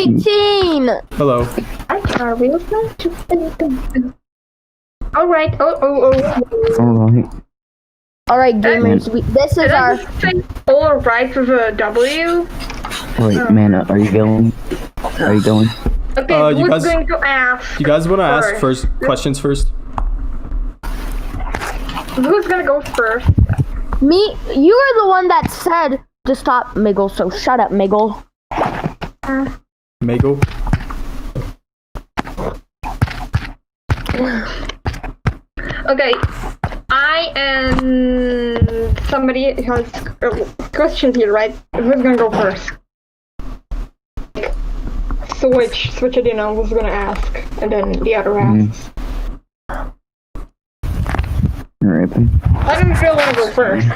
18! Hello. I are we listening to Alright, Alright, gamers, this is our... Alright with a W. Wait, man, are you going? Are you going? Okay, you who's guys- going to ask? You guys want to ask questions first? Who's gonna go first? Me, you are the one that said to stop Miggle, so shut up, Miggle. Mago? Okay, I and somebody has questions here, right? Who's gonna go first? Switch it, you know, who's gonna ask, and then the other asks. Alright then. I don't really want to go first.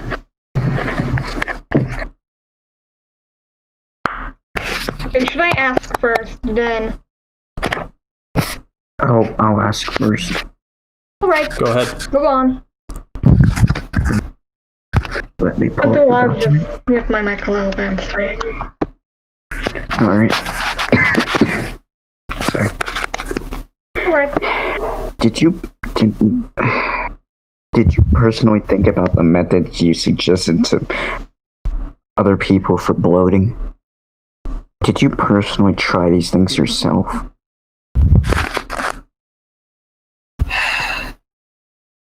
Okay, should I ask first, then? I'll ask first. Alright, Go ahead. go on. Let me pull Until I'll it just up. mute my mic a little bit. Alright. Sorry. Alright. Did you personally think about the methods you suggested to other people for bloating? Did you personally try these things yourself? I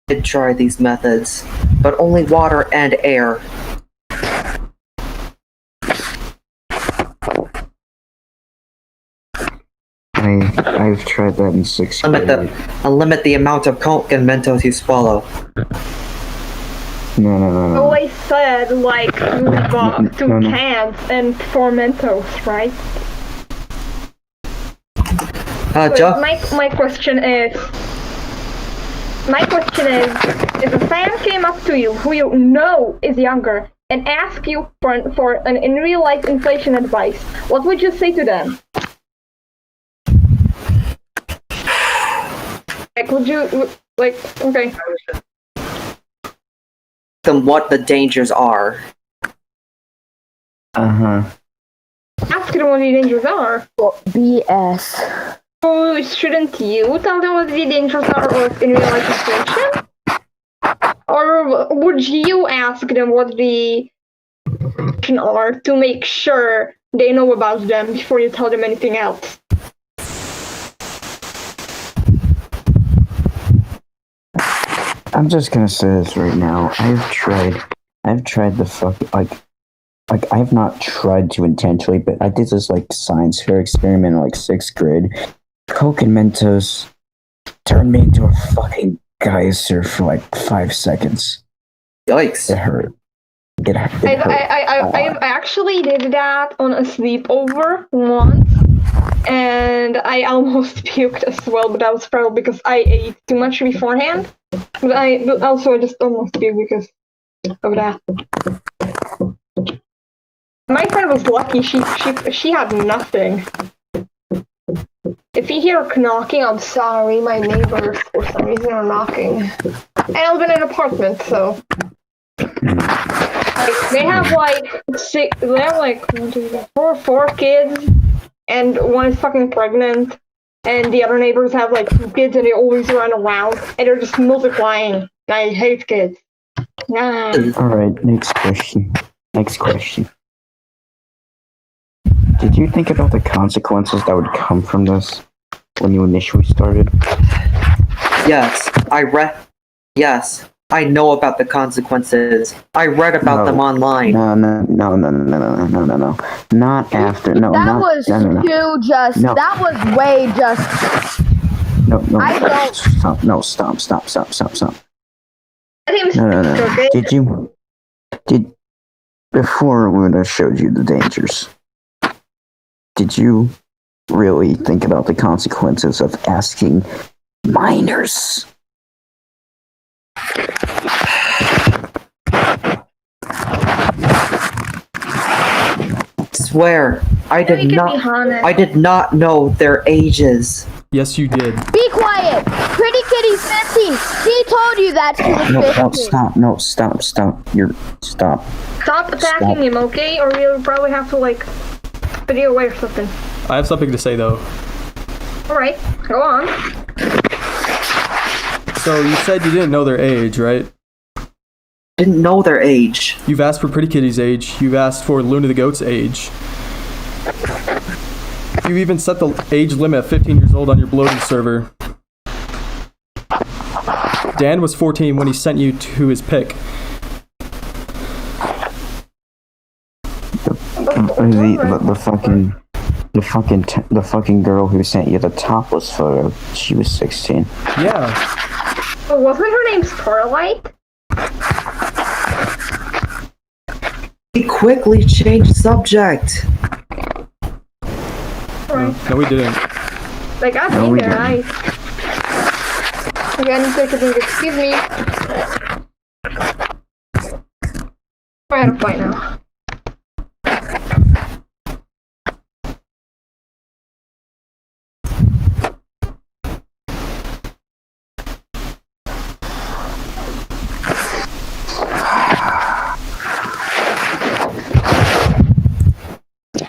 did try these methods, but only water and air. I've tried that in 6th grade. Limit the amount of Coke and Mentos you swallow. No. Always said, like, you bought 2 cans and 4 Mentos, right? So my question is, if a fan came up to you who you know is younger and asked you for an in real life inflation advice, what would you say to them? Like, would you, like, okay. Them what the dangers are. Uh-huh. Ask them what the dangers are. Well, BS. So shouldn't you tell them what the dangers are of in real life inflation? Or would you ask them what the are to make sure they know about them before you tell them anything else? I'm just gonna say this right now. I've tried the I've not tried to intentionally, but I did this like science fair experiment in like 6th grade. Coke and Mentos turned me into a fucking geyser for like 5 seconds. Yikes. It hurt. I actually did that on a sleepover once, and I almost puked as well, but that was probably because I ate too much beforehand. But also I just almost puked because of that. My friend was lucky; she had nothing. If you hear knocking, I'm sorry. My neighbors for some reason are knocking. And I live in an apartment, so. Like, they have like 4 kids, and one is fucking pregnant, and the other neighbors have like 2 kids, and they always run around, and they're just multiplying. I hate kids. Nah. Alright, next question. Did you think about the consequences that would come from this when you initially started? Yes, Yes, I know about the consequences. I read about them online. No. Not after. No, That not, was no. too just. No. That was way just. No. I don't. Stop. No, stop. No. Before Luna showed you the dangers, did you really think about the consequences of asking minors? Swear, I did not know their ages. Yes, you did. Be quiet! Pretty Kitty's 15! She told you that she was 15! No, stop. Stop attacking him, okay? Or we'll probably have to, like, put you away or something. I have something to say though. Alright, go on. So you said you didn't know their age, right? Didn't know their age. You've asked for Pretty Kitty's age. You've asked for Luna the Goat's age. You even set the age limit at 15 years old on your bloating server. Dan was 14 when he sent you to his pick. The fucking girl who sent you the topless photo, she was 16. Yeah. Oh, wasn't her name Starlight? He quickly changed subject. Right. No, we didn't. Like, I've No, been we there, didn't. nice. Okay, I need to take a drink, excuse me. I had a fight now.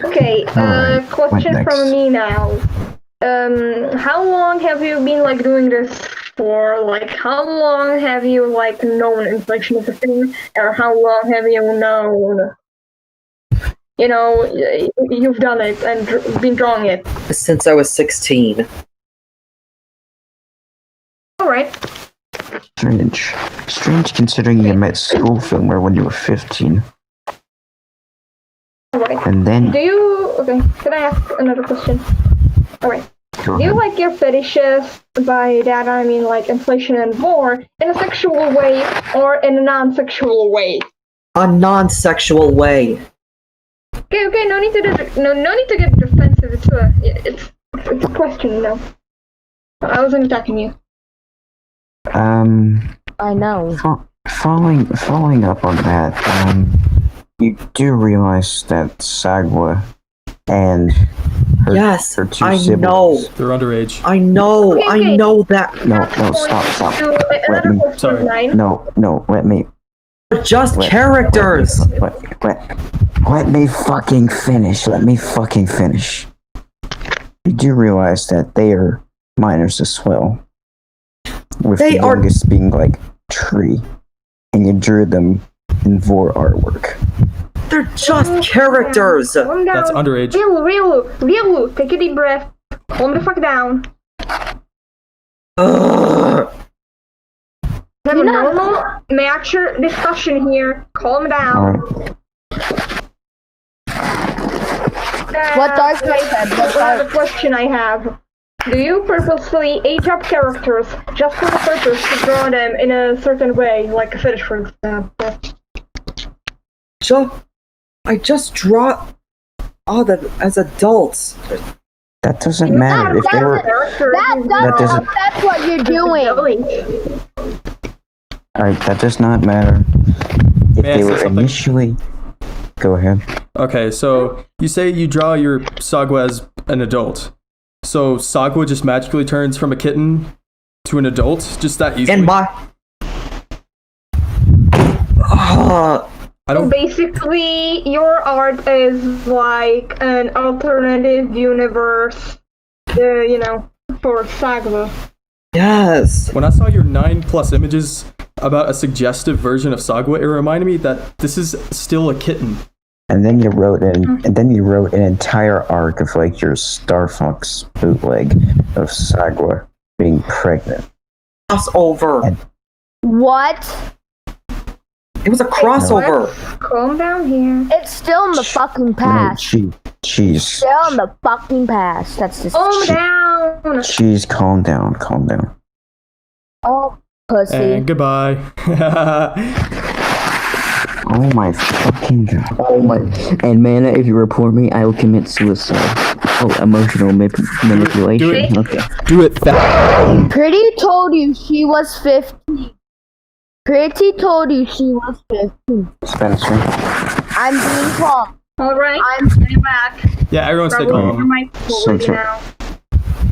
Okay, Alright, question what from next? me now. How long have you been like doing this for? Like, how long have you like known inflation is a thing, or how long have you known? You know, you've done it and been drawing it. Since I was 16. All right. Strange considering you met School Filmer when you were 15. All right. And then... Do you? Okay. Can I ask another question? All right. Go Do you ahead. like your fetishes? By that I mean like inflation and more in a sexual way or in a non-sexual way? A non-sexual way. Okay. No need to get defensive. It's a question, you know. I wasn't attacking you. I know. Following up on that, you do realize that Sagwa and Yes, her two I siblings... know. They're underage. I know. Okay, I okay. know that. No, stop. Another me- question, Sorry. Nine. No, let me... They're just Let- characters. Let me fucking finish. You do realize that they are minors as well. With They the are- youngest being like Tree. And you drew them in Vor artwork. They're just characters. Calm down. That's underage. Riolu, take a deep breath. Calm the fuck down. Ugh. Have a normal, mature discussion here. Calm down. Alright. What Dark Knight said, what Another Dark- question I have. Do you purposely age up characters just for the purpose to draw them in a certain way, like a fetish, for example? I just draw all them as adults. That doesn't matter. If they were... That doesn't- That's what you're doing. Alright, that does not matter. If May I they say were something? initially... Go ahead. Okay, so you say you draw your Sagwa as an adult. So Sagwa just magically turns from a kitten to an adult? Just that easily? And my... I don't... Basically, your art is like an alternative universe, you know, for Sagwa. Yes. When I saw your 9+ images about a suggestive version of Sagwa, it reminded me that this is still a kitten. And then you wrote an entire arc of like your Star Fox bootleg of Sagwa being pregnant. Crossover. What? It was a crossover. Calm down here. It's still in the fucking past. Cheese. Still in the fucking past. That's just. Calm down. Cheese, calm down. Oh, pussy. And goodbye. Oh my fucking god. Oh my. And Mana, if you report me, I will commit suicide. Oh, emotional manipulation. Do it. Okay. Do it fast. Pretty told you she was 15. Pretty told you she was 15. Spencer. I'm being calm. Alright, I'm stay back. Yeah, everyone stay Probably calm. my school Censor. now.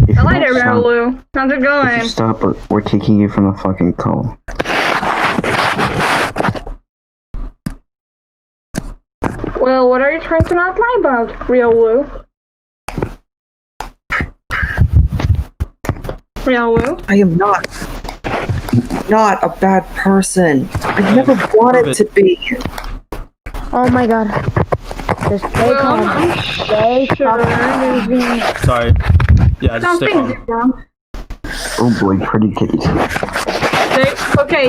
If I you like it, don't stop- Riolu. How's it if you going? stop, we're kicking you from the fucking call. Well, what are you trying to not lie about, Riolu? Riolu? I am not a bad person. I never wanted to be. Oh my god. Just stay Well, calm. I'm Stay sure calm. there's Sorry. Yeah, just stay something calm. different. Oh boy, pretty kitties. Okay,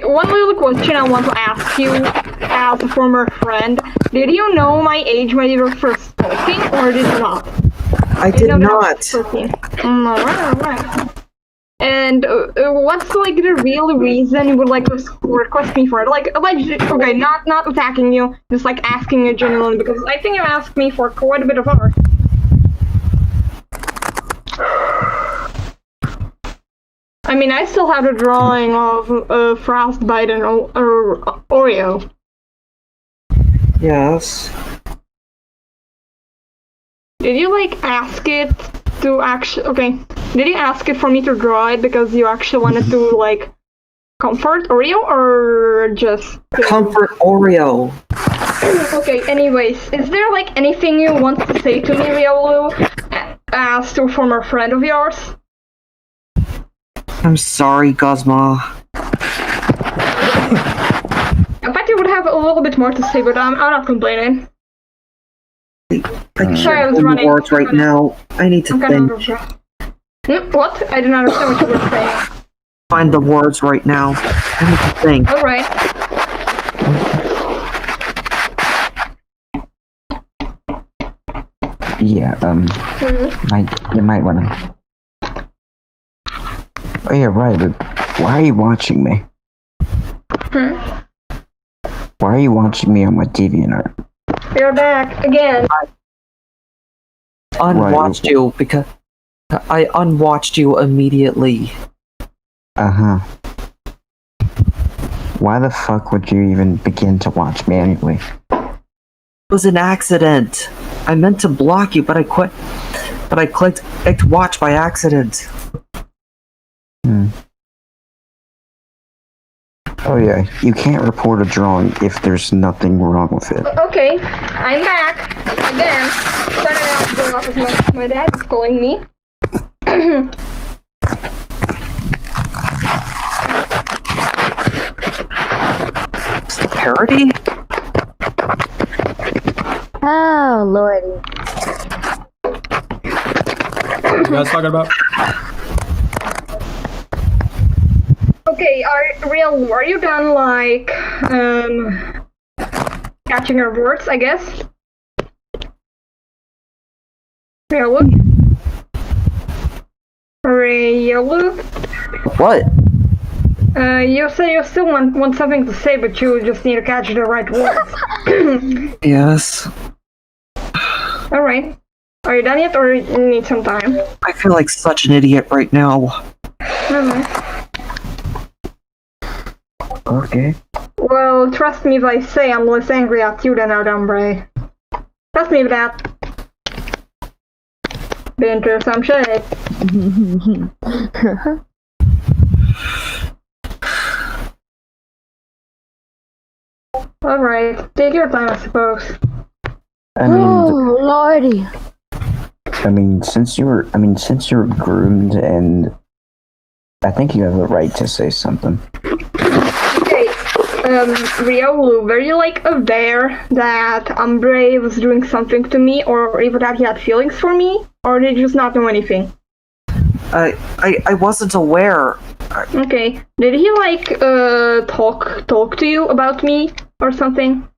one little question I want to ask you as a former friend. Did you know my age when you were first talking, or did you not? I did not. Alright. And what's like the real reason you would like to request me for it? Like, okay, not attacking you, just like asking you genuinely, because I think you asked me for quite a bit of art. I mean, I still have a drawing of Frostbite and Oreo. Yes. Did you like ask it to actually? Okay. Did you ask it for me to draw it because you actually wanted to like comfort Oreo or just Comfort Oreo. Okay. Anyways, is there like anything you want to say to me, Riolu, as to a former friend of yours? I'm sorry, Guzma. I bet you would have a little bit more to say, but I'm not complaining. I Sorry, I can't was find the running. words right now. I need to I'm kind think. of out of breath. What? I didn't understand what you were saying. Find the words right now. I need to think. Alright. Yeah, you might wanna. Oh yeah, right, but why are you watching me? Why are you watching me on my DeviantArt? You're back again. Unwatched you because I unwatched you immediately. Uh-huh. Why the fuck would you even begin to watch me anyway? It was an accident. I meant to block you, but I clicked watch by accident. Oh yeah, you can't report a drawing if there's nothing wrong with it. Okay, I'm back again. Starting out the office, my dad is calling me. Is it parody? Oh lordy. What you guys talking about? Okay, are you done like catching your words, I guess? Riolu? What? You say you still want something to say, but you just need to catch the right words. Yes. Alright. Are you done yet, or you need some time? I feel like such an idiot right now. Alright. Okay. Well, trust me if I say I'm less angry at you than at Umbre. Trust me with that. Been through some shit. Alright, take your time, I suppose. Oh lordy. Since you're groomed, and I think you have a right to say something. Okay, Riolu, were you like aware that Umbre was doing something to me, or even that he had feelings for me, or did you just not know anything? I wasn't aware. Okay, did he like talk to you about me or something?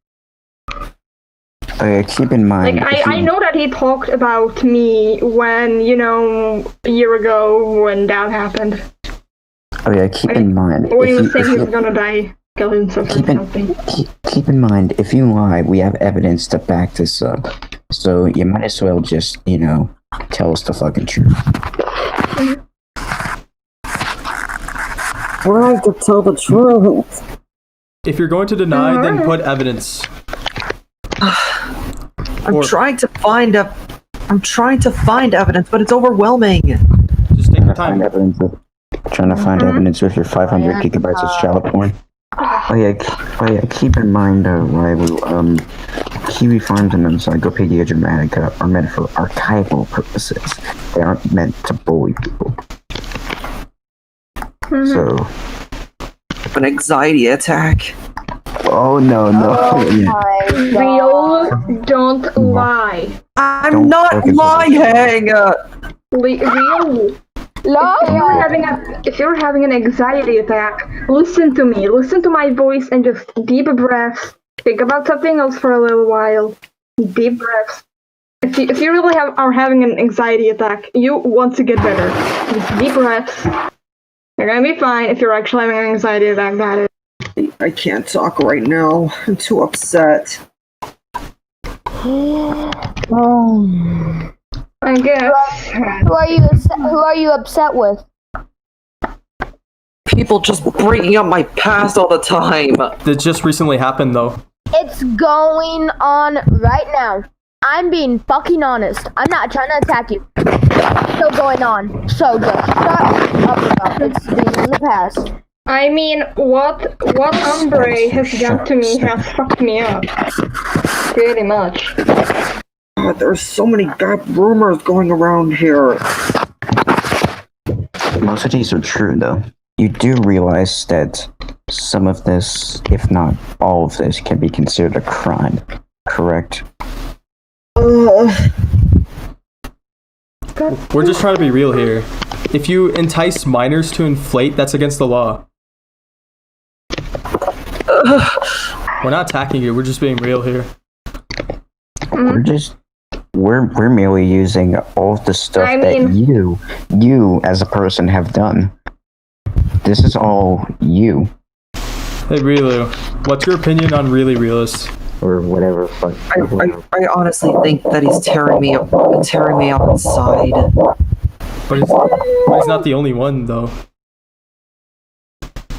Oh yeah, keep in mind. Like I know that he talked about me when, a year ago when that happened. Oh yeah, keep in mind. Or he was saying he was gonna die, kill himself or something. Keep in mind, if you lie, we have evidence to back this up. So you might as well just, tell us the fucking truth. Trying to tell the truth. If you're going to deny, then put evidence. I'm trying to find evidence, but it's overwhelming. Just take your time. Trying to find evidence with your 500 gigabytes of child porn. Oh yeah, keep in mind, Riolu, Kiwi Farms and Encyclopedia Dramatica are meant for archival purposes. They aren't meant to bully people. So, An anxiety attack. oh no. Oh Yeah. my god. Real, don't lie. I'm Don't not fucking- lying! Real. Lie. If you're having an anxiety attack, listen to me. Listen to my voice and just deep breaths. Think about something else for a little while. Deep breaths. If you really are having an anxiety attack, you want to get better. Just deep breaths. You're gonna be fine if you're actually having an anxiety attack, that is. I can't talk right now. I'm too upset. Oh. I guess. Who are you upset with? People just bringing up my past all the time. That just recently happened though. It's going on right now. I'm being fucking honest. I'm not trying to attack you. It's still going on. So just shut up about it. It's been in the past. I mean, what Umbre has done to me has fucked me up. Pretty much. God, there's so many bad rumors going around here. Most of these are true, though. You do realize that some of this, if not all of this, can be considered a crime, correct? We're just trying to be real here. If you entice minors to inflate, that's against the law. We're not attacking you, we're just being real here. We're merely using all of the stuff that you as a person have done. This is all you. Hey Riolu, what's your opinion on really realists? Or whatever fuck. I honestly think that he's tearing me up inside. But he's not the only one though.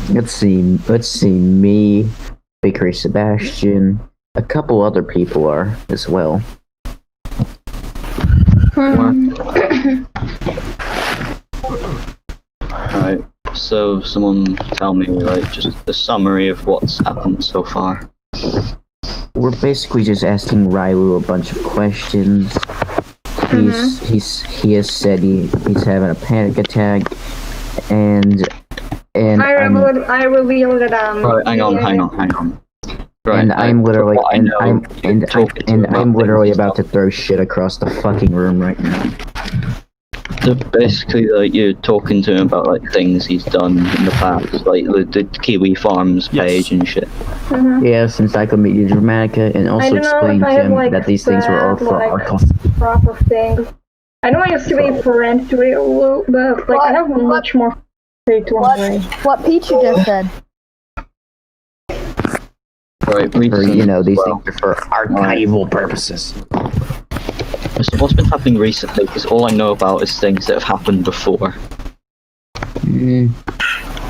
Let's see, me, Bakery Sebastian, a couple other people are as well. Right, so someone tell me, like, just the summary of what's happened so far. We're basically just asking Riolu a bunch of questions. He has said he's having a panic attack, and I revealed that Right, hang on. Right, and I'm literally I know I'm literally about to throw shit across the fucking room right now. So basically, like, you're talking to him about, like, things he's done in the past, like the Kiwi Farms page and shit. Yes, Encyclopedia Dramatica, and also explain to him that these things were all for our cost. proper things. I know I used to be friends to Reupload, but like I have much more to say to Umbre. What Peachy just said. Right, These things are for archival purposes. So what's been happening recently, because all I know about is things that have happened before.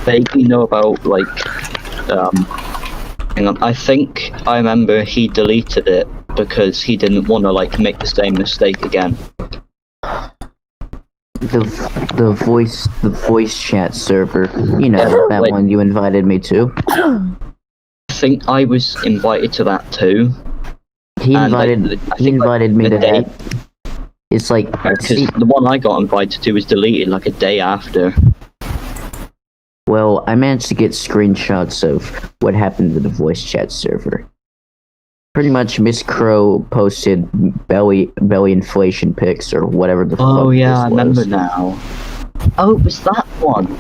Vaguely know about, like, hang on, I think I remember he deleted it because he didn't want to, like, make the same mistake again. The voice chat server, that Like- one you invited me to. I think I was invited to that too. He And, like, invited me the to day- that. It's like, Because the one I got invited to was deleted like a day after. well, I managed to get screenshots of what happened to the voice chat server. Pretty much, Miss Crow posted belly inflation pics or whatever the fuck. Oh yeah, I this remember was. now. Oh, it was that one.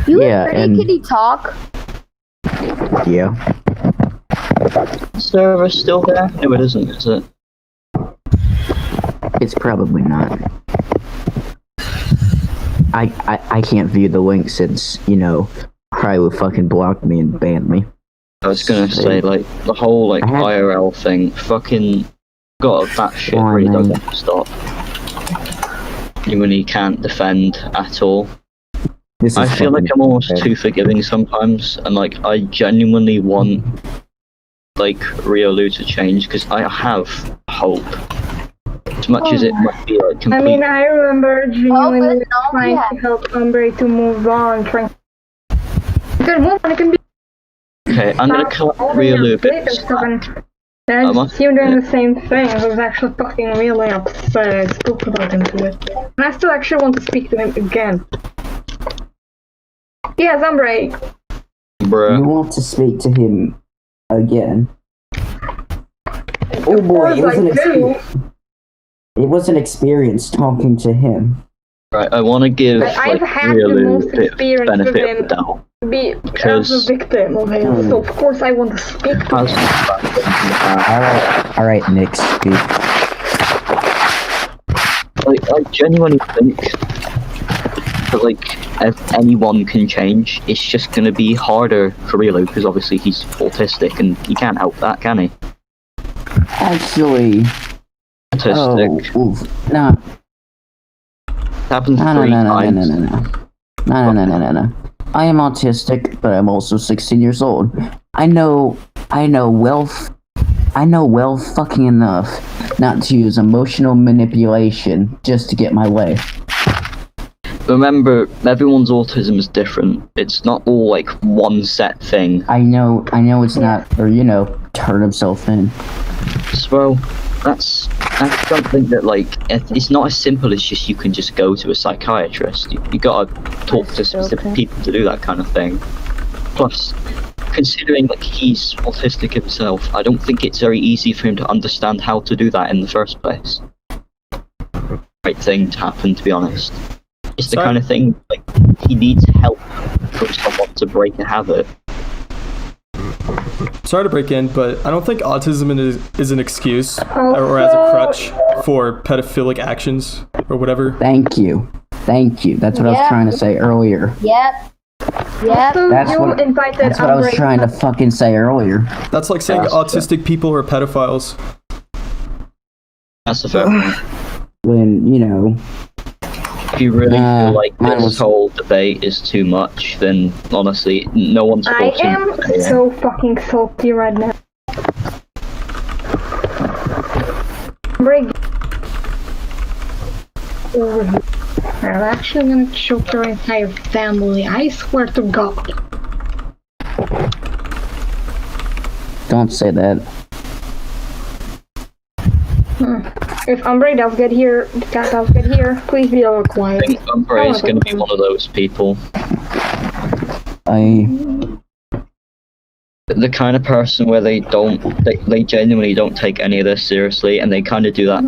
You Yeah, and and- Kitty talk. Yeah. Server still there? No, it isn't, is it? It's probably not. I can't view the link since, Krylo fucking blocked me and banned me. I was gonna say, like, the whole, like, I had- IRL thing, fucking got that shit Why, really does man? have to stop. When he can't defend at all. This I is feel like fucking I'm almost bad. too forgiving sometimes, and, like, I genuinely want, like, Riolu to change, because I have hope. As much as it might be, like, I complete... mean, I remember genuinely but no, trying yeah. to help Umbre to move on, trying. You can move on, it can be. Okay, I'm gonna collect Riolu a bit. And Am I? I just see him doing the same thing. I was actually fucking really upset. I spoke about him to it. And I still actually want to speak to him again. Yes, Umbre. Bruh. You want to speak to him again? Oh boy, course it was an experience talking to him. Right, I want to give I've had the Riolu most a bit of experience with benefit of him. the doubt. Be as a Because- victim of him, so of course I want to speak to him. Alright, Nick, speak. I genuinely think that, if anyone can change, it's just gonna be harder for Riolu, because obviously he's autistic, and he can't help that, can he? Actually, Autistic. no. Happens No. 3 times. No. I am autistic, but I'm also 16 years old. I know well fucking enough not to use emotional manipulation just to get my way. Remember, everyone's autism is different. It's not all one set thing. I know it's not, or turn himself in. So, that's something that it's not as simple as you can just go to a psychiatrist. You gotta talk to specific people to do that kind of thing. Plus, considering he's autistic himself, I don't think it's very easy for him to understand how to do that in the first place. Right thing to happen, to be honest. It's the kind of thing he needs help from someone to break a habit. Sorry to break in, but I don't think autism is an excuse or as a crutch for pedophilic actions or whatever. Thank you. That's what I was trying to say earlier. Yep. Also, That's you what- invited That's what I was Umbre. trying to fucking say earlier. That's like saying autistic people are pedophiles. That's the fair point. When, If you really feel like mine this was- whole debate is too much, then honestly, no one's I forcing am you to say it. so fucking salty right now. Umbre. I'm actually gonna choke your entire family. I swear to God. Don't say that. If Umbre does get here, please be a little I quiet. think Umbre is going to be one of those people. The kind of person where they genuinely don't take any of this seriously, and they kind of do that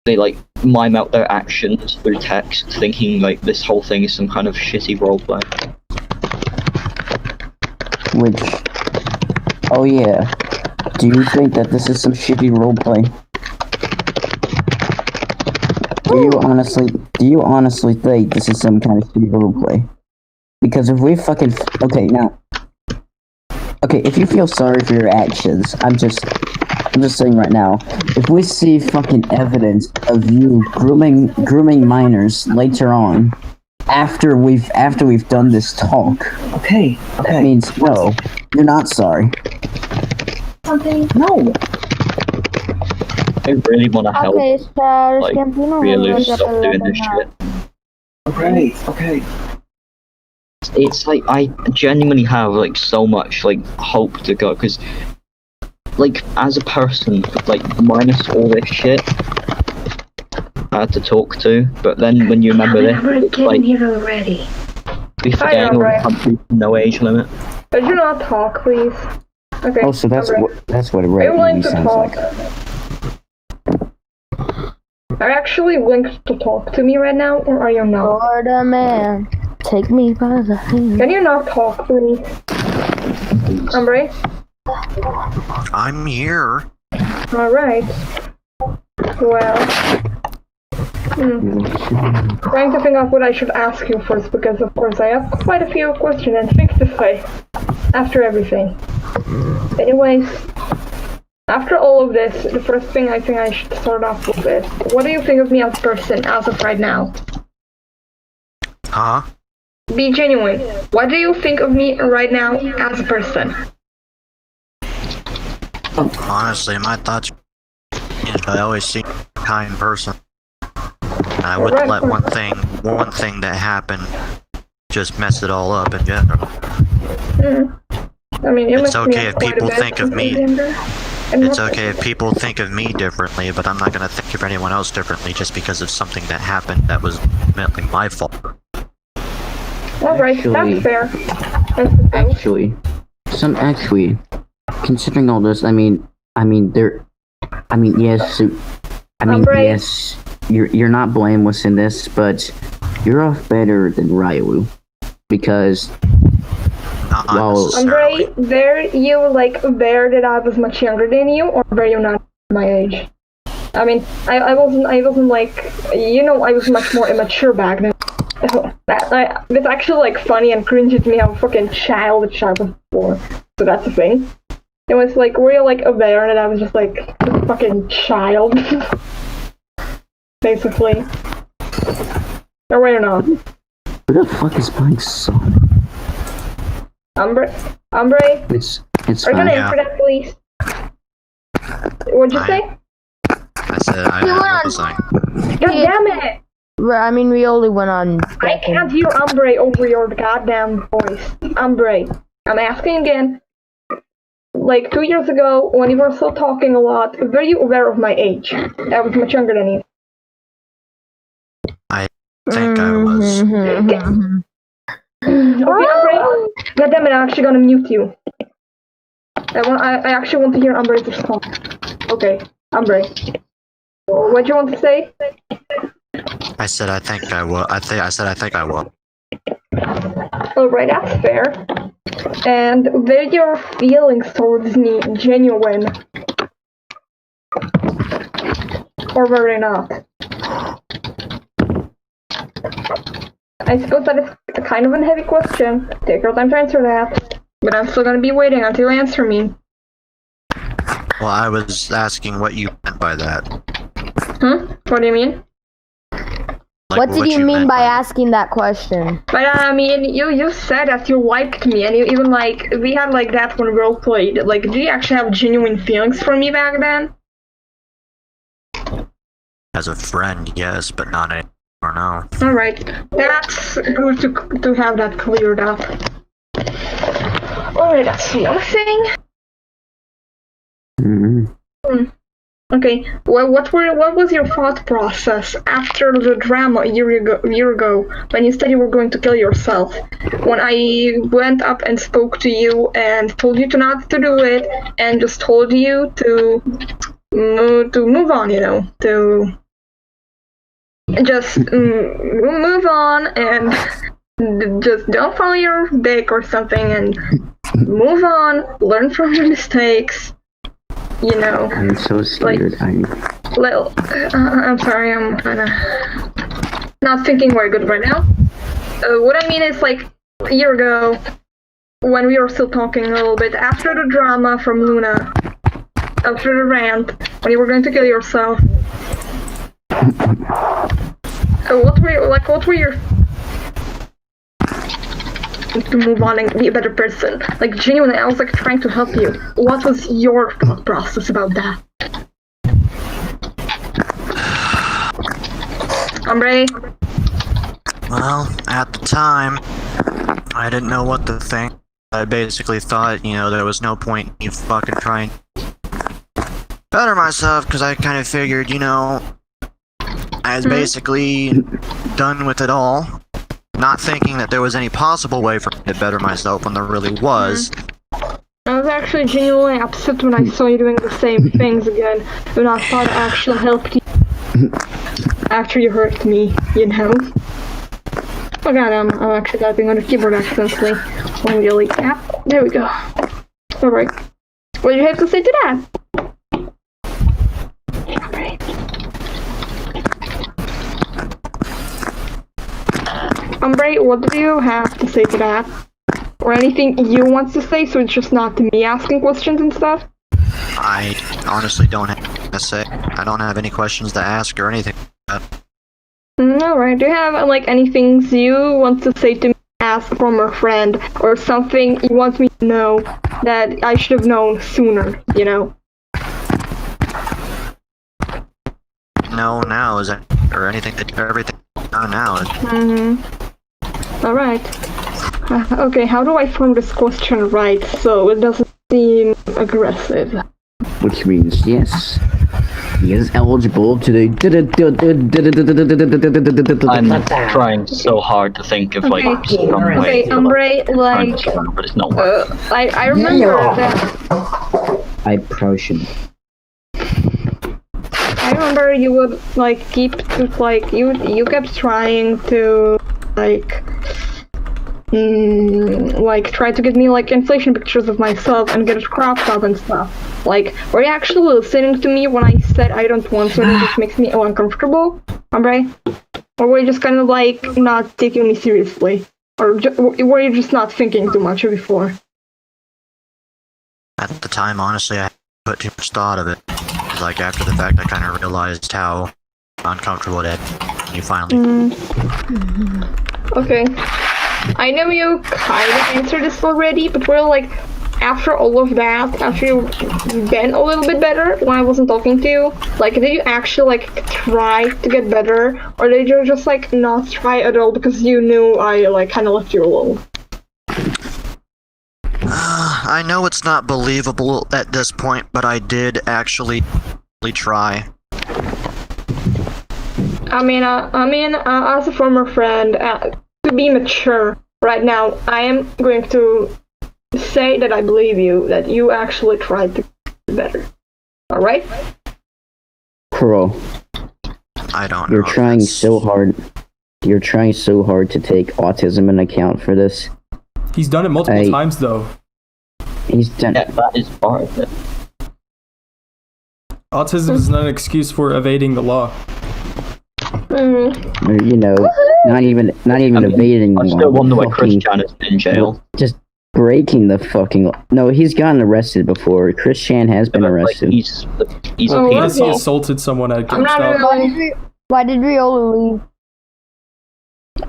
they mime out their actions through text, thinking this whole thing is some kind of shitty roleplay. Oh yeah. Do you think that this is some shitty roleplay? Do you honestly think this is some kind of shitty roleplay? Because if we if you feel sorry for your actions, I'm just saying right now, if we see fucking evidence of you grooming minors later on, after we've done this talk, Okay. that means no, you're not sorry. No. I really want to help Okay, so Riolu stop doing this shit. Okay. It's I genuinely have so much hope to go, because as a person minus all this shit I had to talk to, but then when you remember this, it's here already. we forgetting all the countries with no age limit. Could you not talk, please? Okay. Oh, so that's Umbre. what a Are red you willing movie to sounds talk? like. Are you actually willing to talk to me right now, or are you not? Lord, a man, take me by the hand. Can you not talk, please? Umbre? I'm here. Alright. Well. Trying to think of what I should ask you first, because of course I have quite a few questions and things to say after everything. Anyways, after all of this, the first thing I think I should start off with is, what do you think of me as a person as of right now? Huh? Be genuine. What do you think of me right now as a person? Honestly, my thoughts is I always seem a kind person. And I wouldn't let one thing that happened just mess it all up in general. I mean, you It's must be okay if quite a people bit think of me. Umbre. It's okay if people think of me differently, but I'm not gonna think of anyone else differently just because of something that happened that was ultimately my fault. Alright, Actually- that's fair. That's the thing. Actually, considering all this, yes, Umbre. yes, you're not blameless in this, but you're off better than Riolu, because Not Well- necessarily. Umbre, were you aware that I was much younger than you, or were you not my age? I mean, I wasn't I was much more immature back then. It's actually funny and cringy to me how fucking childish I was before. So that's the thing. It was were you aware that I was just a fucking child? Basically. Or were you not? who the fuck is playing Sonic? Umbre? It's Are you gonna fine. answer that, please? What'd you say? I said I You have went no sign. God damn it! Riolu went on. I can't hear Umbre over your goddamn voice. Umbre, I'm asking again. 2 years ago, when you were still talking a lot, were you aware of my age? I was much younger than you. I think I was. Mm-hmm. Okay, Umbre. God damn it, I'm actually gonna mute you. I actually want to hear Umbre's response. Okay, Umbre. What do you want to say? I said I think I will. I said I think I will. Alright, that's fair. And were your feelings towards me genuine? Or were they not? I suppose that is kind of a heavy question. Take your time to answer that. But I'm still gonna be waiting until you answer me. Well, I was asking what you meant by that. What do you mean? What did you mean meant by that. asking that question? But I mean, you said that you liked me, and you even we had that when role played. Did you actually have genuine feelings for me back then? As a friend, yes, but not anymore now. Alright, that's good to have that cleared up. Alright, that's one thing. Mhm. Okay, well, what was your thought process after the drama a year ago when you said you were going to kill yourself? When I went up and spoke to you and told you not to do it, and just told you to move on, to just move on and just don't follow your dick or something and move on, learn from your mistakes. I'm so scared. I'm sorry, I'm kind of not thinking very good right now. What I mean is, a year ago, when we were still talking a little bit, after the drama from Luna, after the rant, when you were going to kill yourself, what were your to move on and be a better person? Genuinely, I was trying to help you. What was your thought process about that? Umbre? Well, at the time, I didn't know what to think. I basically thought, there was no point in me fucking trying to better myself, because I kind of figured, I was basically done with it all. Not thinking that there was any possible way for me to better myself when there really was. I was actually genuinely upset when I saw you doing the same things again, when I thought I actually helped you after you hurt me, Oh god, I'm actually typing on the keyboard accidentally. Oh, really? Yeah, there we go. Alright. What do you have to say to that? Alright. Umbre, what do you have to say to that? Or anything you want to say, so it's just not me asking questions and stuff? I honestly don't have anything to say. I don't have any questions to ask or anything. Alright, do you have any things you want to say to me, ask from a friend, or something you want me to know that I should have known sooner, No, now is or anything that everything now is. Alright. Okay, how do I form this question right so it doesn't seem aggressive? Which means yes. He is eligible to the. I'm trying so hard to think of like some way Okay, to Umbre, like, like, but it's not working. I remember that. I probably shouldn't. I remember you would like keep like you kept trying to like try to get me like inflation pictures of myself and get it cropped up and stuff. Like, were you actually listening to me when I said I don't want to and it just makes me uncomfortable, Umbre? Or were you just kind of like not taking me seriously? Or were you just not thinking too much before? At the time, honestly, I put too much thought of it. Like, after the fact, I kind of realized how uncomfortable it had. You finally... Okay. I know you kind of answered this already, but we're like, after all of that, after you've been a little bit better when I wasn't talking to you, like, did you actually like try to get better, or did you just like not try at all because you knew I like kind of left you alone? I know it's not believable at this point, but I did actually try. I mean, as a former friend, to be mature right now, I am going to say that I believe you, that you actually tried to get better. Alright? I Kuro, don't know. you're trying so hard. You're trying so hard to take autism into account for this. He's done it multiple times, though. He's done. Yeah, that is part of it. Autism is not an excuse for evading the law. You know, not even evading. I still wonder why fucking- Christian is in jail. Just breaking the fucking. No, he's gotten arrested before. Chris Chan has been Like, arrested. he's Oh, a Unless he okay. assaulted someone at I'm not GameStop. really... Why did Riolu leave?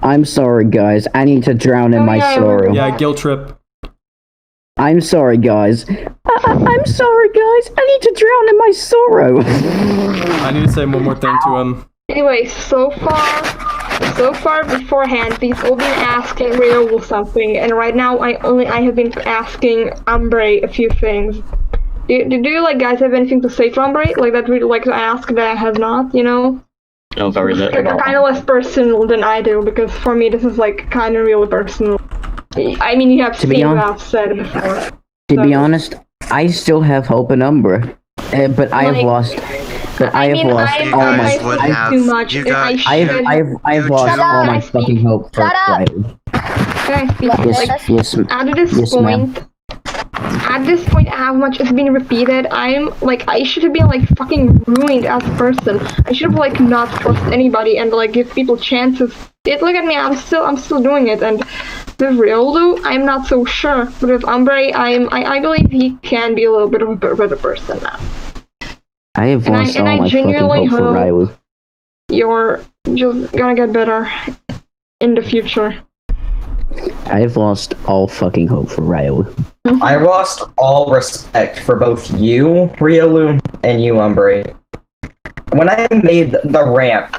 I'm sorry, guys. I need to drown in Oh, my yeah, sorrow. Yeah, guilt trip. I'm sorry, guys. I'm sorry, guys. I need to drown in my sorrow. I need to say one more thing to him. Anyway, so far beforehand, we've all been asking Reupload something, and right now I have been asking Umbre a few things. Do you like guys have anything to say to Umbre? Like that we'd like to ask that I have not, you know? no, very little. Kind of less personal than I do, because for me this is like kind of really personal. I mean, you have To be seen what hon- I've said before. To be honest, I still have hope in Umbre, but I have Like, lost. But I have lost I all my. guys would have- too much. you and guys- I've lost Shut all up. my fucking hope for Shut up. Riley. Yes, At this yes, ma'am. point, how much has been repeated, I should have been like fucking ruined as a person. I should have like not trust anybody and like give people chances. Look at me, I'm still doing it. And with Riolu, I'm not so sure. But with Umbre, I believe he can be a little bit of a better person now. I have And I- lost and all I my fucking genuinely hope for hope- Riley. You're just gonna get better in the future. I have lost all fucking hope for Riley. I lost all respect for both you, Riolu, and you, Umbre. When I made the ramp,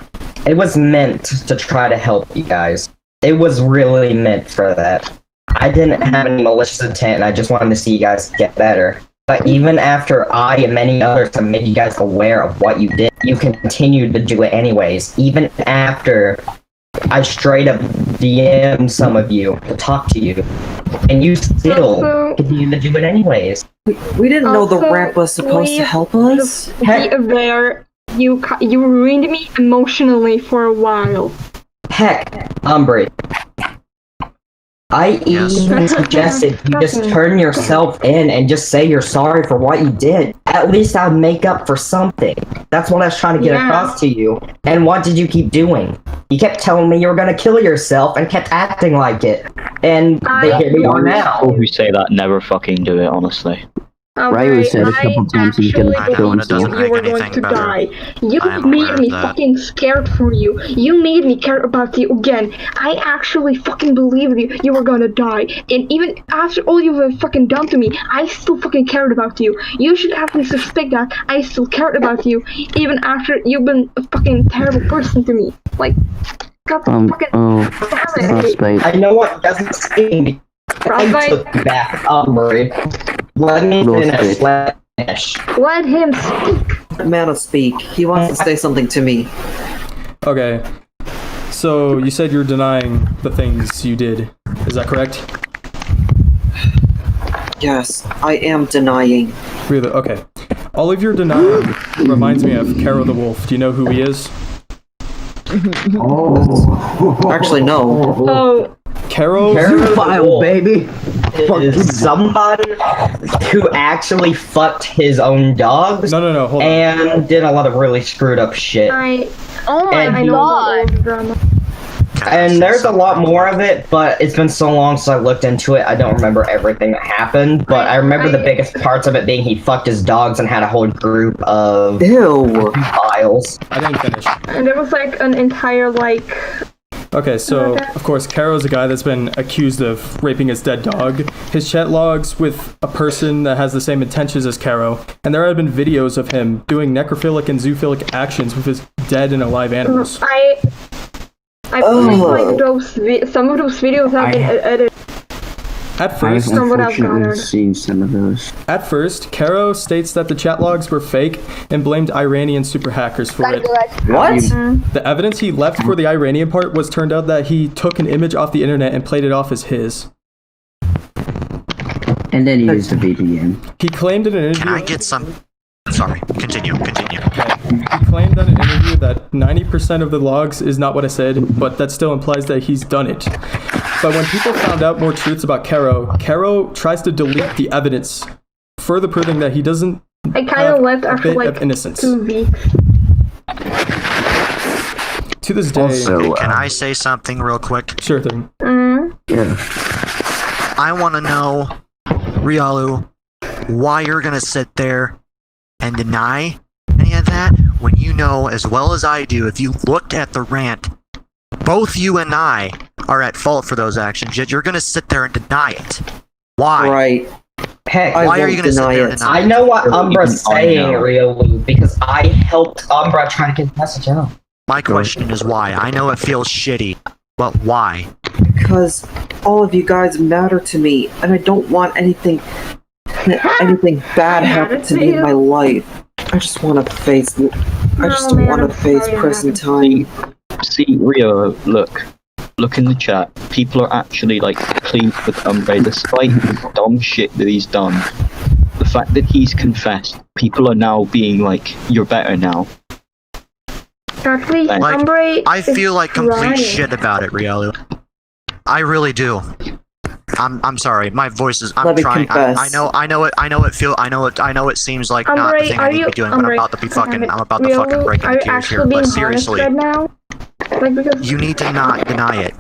it was meant to try to help you guys. It was really meant for that. I didn't have any malicious intent, and I just wanted to see you guys get better. But even after I and many others have made you guys aware of what you did, you continued to do it anyways. Even after I straight up DM'd some of you to talk to you, and you still Also- continued to do it anyways. We didn't know the Also, ramp was supposed to please help us. Be aware, you ruined me emotionally for a while. Heck, Umbre. I Yes. even suggested you just turn yourself in and just say you're sorry for what you did. At least I'd make up for something. That's what I was trying to get Yeah. across to you. And what did you keep doing? You kept telling me you were gonna kill yourself and kept acting like it. And here we are now. People who say that never fucking do it, honestly. Riley said a couple times he's gonna actually kill believed himself. you were going Anything to better. die. You I am aware made of me that. fucking scared for you. You made me care about you again. I actually fucking believed you were gonna die. And even after all you've fucking done to me, I still fucking cared about you. You should at least respect that. I still cared about you, even after you've been a fucking terrible person to me. Like, God fucking damn it. Frostbite. I know what doesn't seem. I Frostbite. took you back, Umbre. Let me finish. Let him speak. Man of speak. He wants to say something to me. Okay. So you said you're denying the things you did. Is that correct? Yes, I am denying. Really? Okay. All of your denying reminds me of Kero the Wolf. Do you know who he is? Actually, no. Oh, Kero? Pedophile, baby. Is somebody who actually fucked his own dogs No, hold on. and did a lot of really screwed up shit. Oh my And I know god. about all the drama. And there's a lot more of it, but it's been so long since I looked into it, I don't remember everything that happened. But I remember the biggest parts of it being he fucked his dogs and had a whole group of Ew. files. I didn't finish. And there was like an entire like. Okay, so of course, Kero's a guy that's been accused of raping his dead dog. His chat logs with a person that has the same intentions as Kero, and there have been videos of him doing necrophilic and zoophilic actions with his dead and alive animals. I believe like some of those videos have been edited. At I've first, From what I've unfortunately gathered. seen some of those. Kero states that the chat logs were fake and blamed Iranian super hackers for Gotta it. go, guys. What? The evidence he left for the Iranian part was turned out that he took an image off the internet and played it off as his. And then he used a VPN. He claimed in an interview. Can I get some? Sorry, continue. He claimed in an interview that 90% of the logs is not what I said, but that still implies that he's done it. But when people found out more truths about Kero tries to delete the evidence, further proving that he doesn't I kind have of left a after bit like of innocence. 2 weeks. To this day, Also, Can I say something real quick? sure thing. yeah. I want to know, Riolu, why you're gonna sit there and deny any of that when you know as well as I do, if you looked at the rant, both you and I are at fault for those actions, yet you're gonna sit there and deny it. Why? Right. Heck, I Why are won't you gonna sit deny there and it. deny I it? know what Really, Umbra's I saying, know. Riolu, because I helped Umbra try to get the message out. My question is why. I know it feels shitty, but why? Because all of you guys matter to me, and I don't want anything bad happen to me in my life. I just want to face. I just man, want I'm to face sorry, present time. See, Rio, look in the chat. People are actually like pleased with Umbre, despite the dumb shit that he's done. The fact that he's confessed, people are now being like, "You're better now." Actually, Like, Umbre I feel is like complete trying. shit about it, Riolu. I really do. I'm sorry. My voice is. I'm Let me trying. confess. I know it seems like not the Umbre, thing I are need you? to be doing, but I'm about to be fucking. I'm about to fucking break Are into you tears actually here. being But honest seriously, right now? Like because you need to not deny it.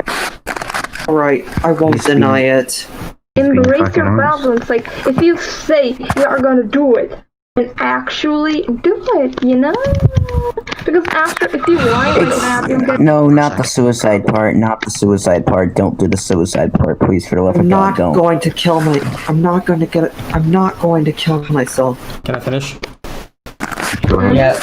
Alright, I won't deny it. embrace fucking your honest. problems. Like if you say you are gonna do it, and actually do it, you know? Because after, if you lie like that, you'll get. No, not the suicide part. Not the suicide part. Don't do the suicide part, please. For the love I'm of God, not don't. going to kill my. I'm not going to get it. I'm not going to kill myself. Can I finish? Yeah.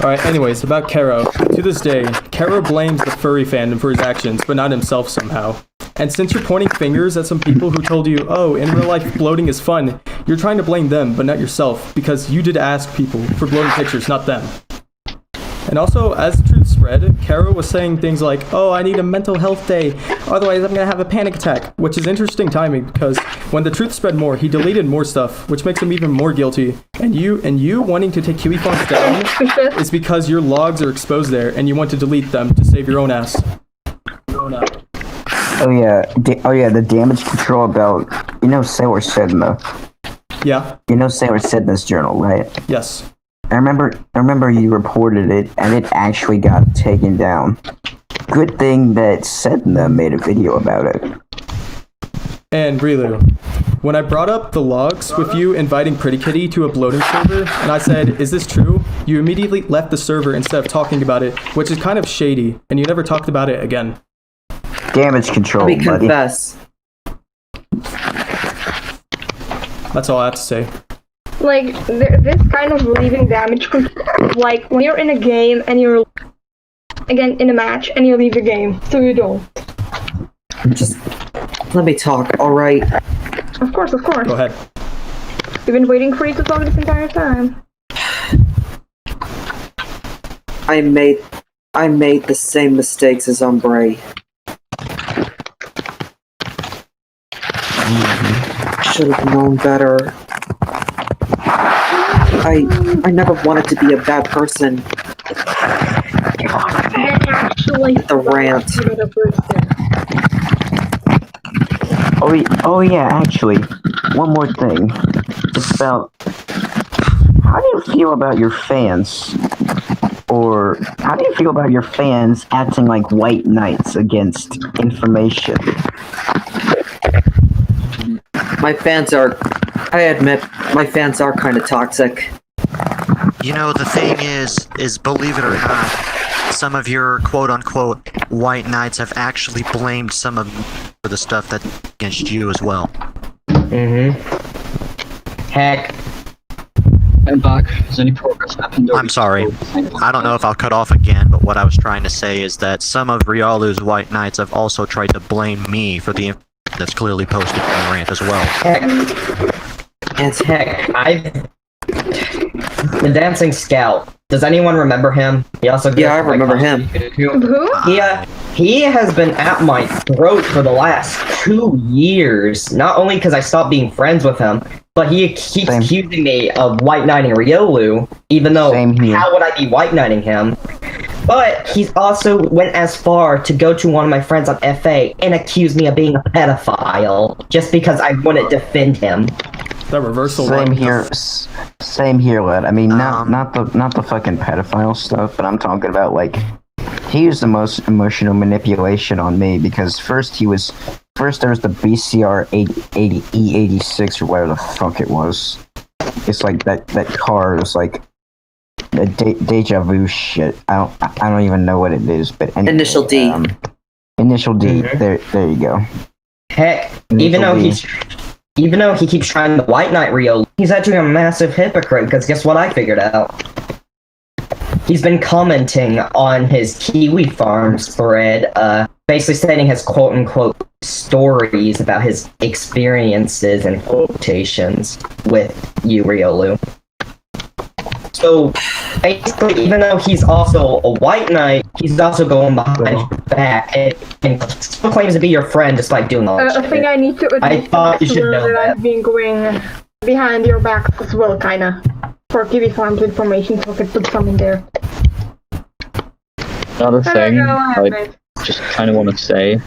Alright, anyways, about Kero. To this day, Kero blames the furry fandom for his actions, but not himself somehow. And since you're pointing fingers at some people who told you, oh, in real life bloating is fun, you're trying to blame them, but not yourself, because you did ask people for bloating pictures, not them. And also, as the truth spread, Kero was saying things like, oh, I need a mental health day, otherwise I'm gonna have a panic attack, which is interesting timing, because when the truth spread more, he deleted more stuff, which makes him even more guilty. And you wanting to take Kiwi Fonts down is because your logs are exposed there, and you want to delete them to save your own ass. Oh yeah. The damage control about. You know, Sailor said in the. Yeah, You know, Sailor said in this journal, right? yes. I remember you reported it, and it actually got taken down. Good thing that Sedna made a video about it. And Riolu, when I brought up the logs with you inviting Pretty Kitty to a bloating server, and I said, is this true? You immediately left the server instead of talking about it, which is kind of shady, and you never talked about it again. Damage control, Let me buddy. confess. That's all I have to say. Like this kind of leaving damage control, like when you're in a game and you're again in a match and you leave the game, so you don't. Just let me talk. All right. Of course. Go ahead. We've been waiting for you to talk this entire time. I made the same mistakes as Umbre. Should have known better. I never wanted to be a bad person. The rant. Oh yeah, actually, one more thing. It's about how do you feel about your fans? Or how do you feel about your fans acting like white knights against information? I admit, my fans are kind of toxic. You know, the thing is believe it or not, some of your quote-unquote white knights have actually blamed some of for the stuff that's against you as well. Heck. I'm back. Has any progress happened? I'm sorry. I don't know if I'll cut off again, but what I was trying to say is that some of Riolu's white knights have also tried to blame me for the information that's clearly posted in the rant as well. Heck. The Dancing Scout. Does anyone remember him? He also Yeah, I remember him. Who? He has been at my throat for the last 2 years. Not only because I stopped being friends with him, but he keeps accusing me of white knighting Riolu, even though how would I be white knighting him? But he's also went as far to go to one of my friends on FA and accuse me of being a pedophile just because I wouldn't defend him. That reversal. Same here, lad. I mean, not the fucking pedophile stuff, but I'm talking about like he used the most emotional manipulation on me because first there was the BCR 80E86 or whatever the fuck it was. It's like that car was like a deja vu shit. I don't even know what it is, but anyway, Initial D. Initial D. There you go. Heck, even though he keeps trying to white knight Riolu, he's actually a massive hypocrite, because guess what I figured out? He's been commenting on his Kiwi Farms thread, basically stating his quote-unquote stories about his experiences and quotations with you, Riolu. So, basically, even though he's also a white knight, he's also going behind your back and still claims to be your friend despite doing all that I think I need to admit I thought you should know that. I've been going behind your back as well, kinda. For Kiwi Farms information, so I could put some in there. Another thing I just kind of want to say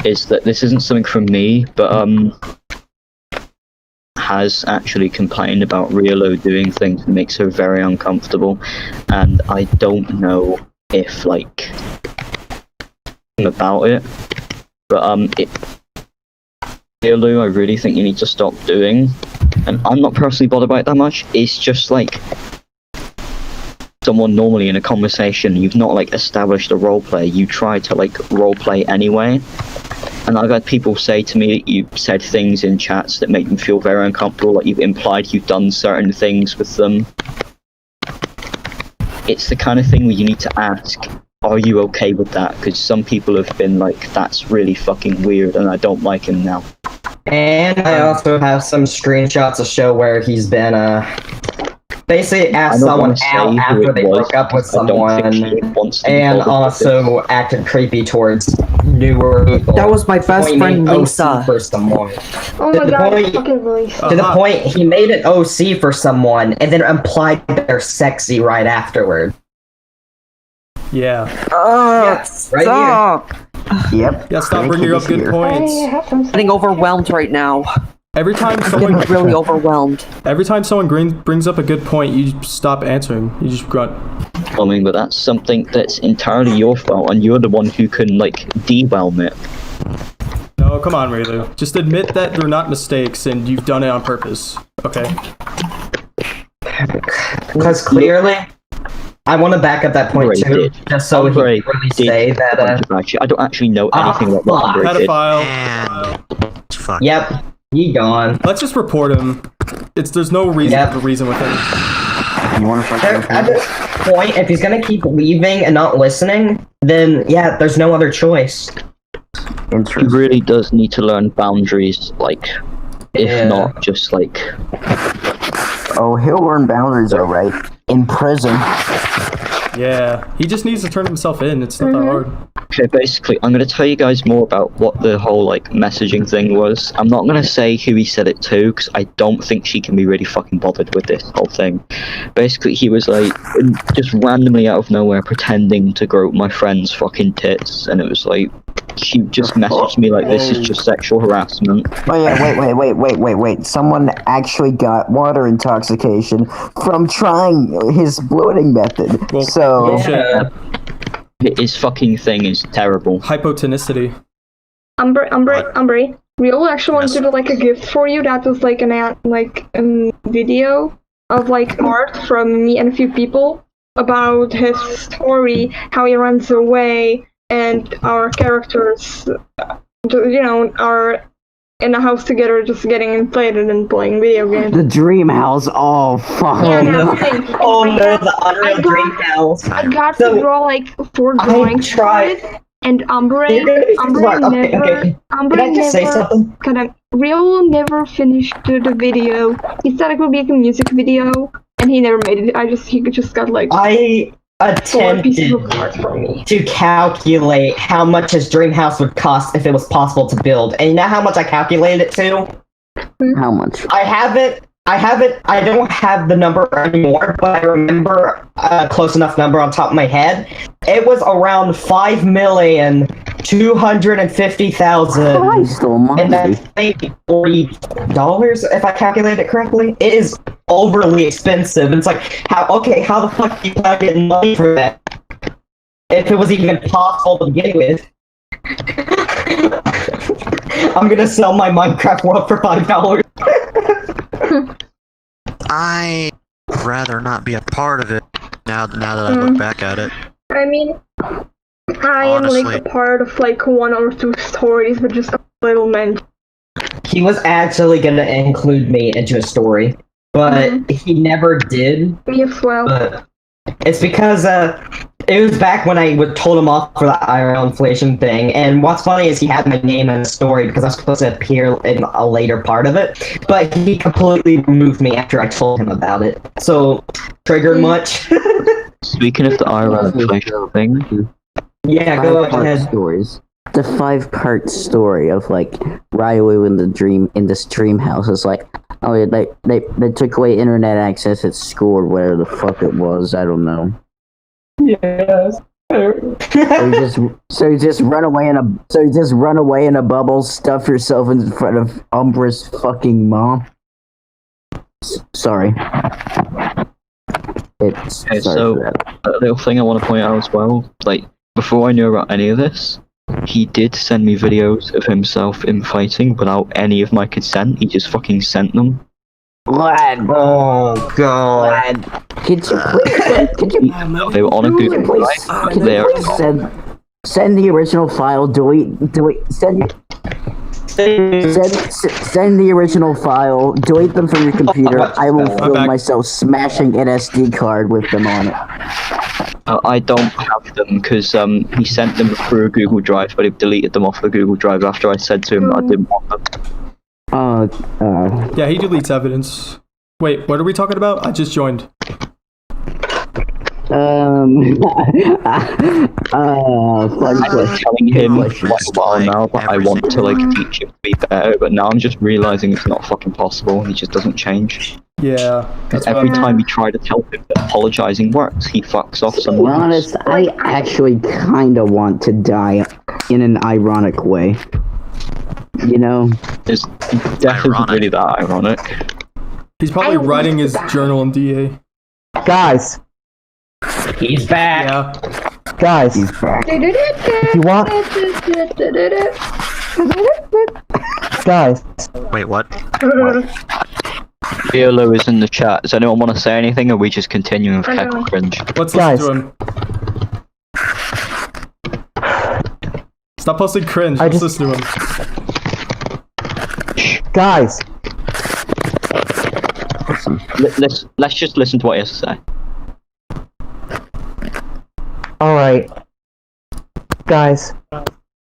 is that this isn't something from me, but has actually complained about Riolu doing things that makes her very uncomfortable, and I don't know if like about it, but Riolu, I really think you need to stop doing, and I'm not personally bothered by it that much. It's just like someone normally in a conversation, you've not like established a roleplay, you try to like roleplay anyway. And I've had people say to me that you've said things in chats that make them feel very uncomfortable, like you've implied you've done certain things with them. It's the kind of thing where you need to ask, are you okay with that? Because some people have been like, that's really fucking weird and I don't like him now. And I also have some screenshots to show where he's been, basically asked someone out after they broke up with someone, and also acted creepy towards newer people. That was my best friend Lisa. For someone. Oh my god, fucking Lisa. To the point, he made an OC for someone, and then implied they're sexy right afterward. Yeah. Yes, right stop. Yep. Yeah, stop bringing up good points. I'm getting overwhelmed right now. Every time I'm someone getting really overwhelmed. Every time someone brings up a good point, you stop answering. You just grunt. I mean, but that's something that's entirely your fault, and you're the one who can like dewhelm it. No, come on, Riolu. Just admit that they're not mistakes and you've done it on purpose. Okay. Because clearly, I want to back up that point too, just so he can really say that. I don't actually know anything about what Umbre did. Pedophile. Yep. He gone. Let's just report him. There's no reason to reason with him. You want to At this point, if he's gonna keep leaving and not listening, then yeah, there's no other choice. He really does need to learn boundaries, like If not, just like Oh, he'll learn boundaries, alright. In prison. Yeah, he just needs to turn himself in. It's not that hard. okay, basically, I'm gonna tell you guys more about what the whole like messaging thing was. I'm not gonna say who he said it to because I don't think she can be really fucking bothered with this whole thing. Basically, he was like just randomly out of nowhere pretending to grow my friend's fucking tits, and it was like she just messaged me like this is just sexual harassment. Oh yeah, wait. Someone actually got water intoxication from trying his bloating method. Well, So bullshit. His fucking thing is terrible. Hypotonicity. Umbre, Riolu actually wanted to do like a gift for you that was like a video of like art from me and a few people about his story, how he runs away, and our characters, are in a house together just getting inflated and playing video games. the dream house. Oh fuck. Yeah, no. that's the thing. Oh no, the Unreal Dream House. I got So, to draw like 4 I drawings for tried. it, and Umbre Okay. Umbre Can I just say never, something? Riolu never finished the video. He said it would be like a music video, and he never made it. He just got like I 4 pieces attempted of art from me. to calculate how much his dream house would cost if it was possible to build. And you know how much I calculated it to? How much? I don't have the number anymore, but I remember a close enough number on top of my head. It was around $5,250,000. Christ And almighty. that's maybe $40 if I calculated it correctly. It is overly expensive. It's like how the fuck do you get money for that? If it was even possible to begin with. I'm gonna sell my Minecraft world for $5. I'd rather not be a part of it now that I look back at it. I mean, I am like Honestly. a part of like 1 or 2 stories, but just a little mention. He was actually gonna include me into a story, but he never did. Me as well. But it's because it was back when I told him off for the IRL inflation thing, and what's funny is he had my name in the story because I was supposed to appear in a later part of it, but he completely removed me after I told him about it. So, triggered much? Speaking of the IRL inflation thing, Yeah, go 5-part ahead. stories. The 5-part story of like Riolu in this dream house is like, oh yeah, they took away internet access at school or whatever the fuck it was. I don't know. Yes. So you just run away in a bubble, stuff yourself in front of Umbre's fucking mom. Sorry. It's okay, sorry so for that. a little thing I want to point out as well, like before I knew about any of this, he did send me videos of himself in fighting without any of my consent. He just fucking sent them. Lad, Oh god. lad, could you They were on a Google please, Drive. could They you are please send the original file, send the original file, delete them from your computer. I will film back. myself smashing an SD card with them on it. I don't have them because he sent them through a Google Drive, but he deleted them off the Google Drive after I said to him that I didn't want them. Yeah, he deletes evidence. Wait, what are we talking about? I just joined. Fun I've been question. telling him Like, quite a while now that I want to like everything. teach him to be better, but now I'm just realizing it's not fucking possible. He just doesn't change. Yeah, that's Every what time we try to tell him that apologizing works, he fucks off To be somewhere else. honest, I actually kinda want to die in an ironic way. You know? It's definitely Ironic. really that ironic. he's probably I want writing to his die. journal in DA. Guys, He's back. Yeah. guys, He's back. you want guys? Wait, what? Riolu is in the chat. Does anyone want to say anything, or are we just continuing with I Keck don't. cringe? Let's Guys. listen to him. Stop posting cringe. I Let's just- listen to him. Guys, Let's just listen to what he has to say. alright. Guys,